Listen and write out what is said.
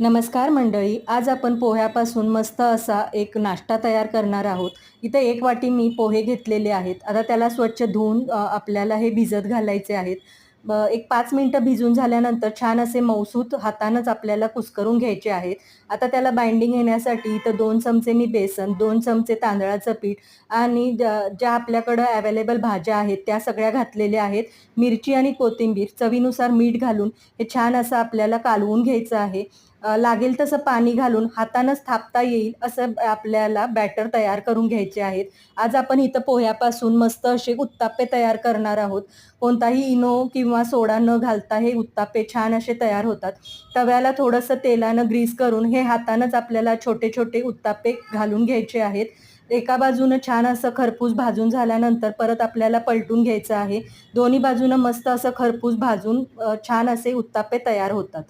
नमस्कार मंडळी, आज आपण पोह्यापासून मस्त असा एक नाश्ता तयार करणार आहोत. इथे 1 वाटी मी पोहे घेतलेले आहेत. आता त्याला स्वच्छ धुवून आपल्याला हे भिजत घालायचे आहेत. एक 5 मिनिटं भिजून झाल्यानंतर छान असे मऊसूत हातानंच आपल्याला कुस्करून घ्यायचे आहेत. आता त्याला बाइंडिंग येण्यासाठी इथं 2 चमचे मी बेसन, 2 चमचे तांदळाचं पीठ आणि ज्या आपल्याकडं अवेलेबल भाज्या आहेत त्या सगळ्या घातलेल्या आहेत. मिरची आणि कोथिंबीर, चवीनुसार मीठ घालून हे छान असं आपल्याला कालवून घ्यायचं आहे. लागेल तसं पाणी घालून हातानंच थापता येईल असं आपल्याला बॅटर तयार करून घ्यायचे आहेत. आज आपण इथं पोह्यापासून मस्त असे उत्ताप्पे तयार करणार आहोत. कोणताही इनो किंवा सोडा न घालता हे उत्ताप्पे छान असे तयार होतात. तव्याला थोडंसं तेलानं ग्रीस करून हे हातानंच आपल्याला छोटे छोटे उत्ताप्पे घालून घ्यायचे आहेत. एका बाजूनं छान असं खरपूस भाजून झाल्यानंतर परत आपल्याला पलटून घ्यायचं आहे. दोन्ही बाजूनं मस्त असं खरपूस भाजून छान असे उत्ताप्पे तयार होतात.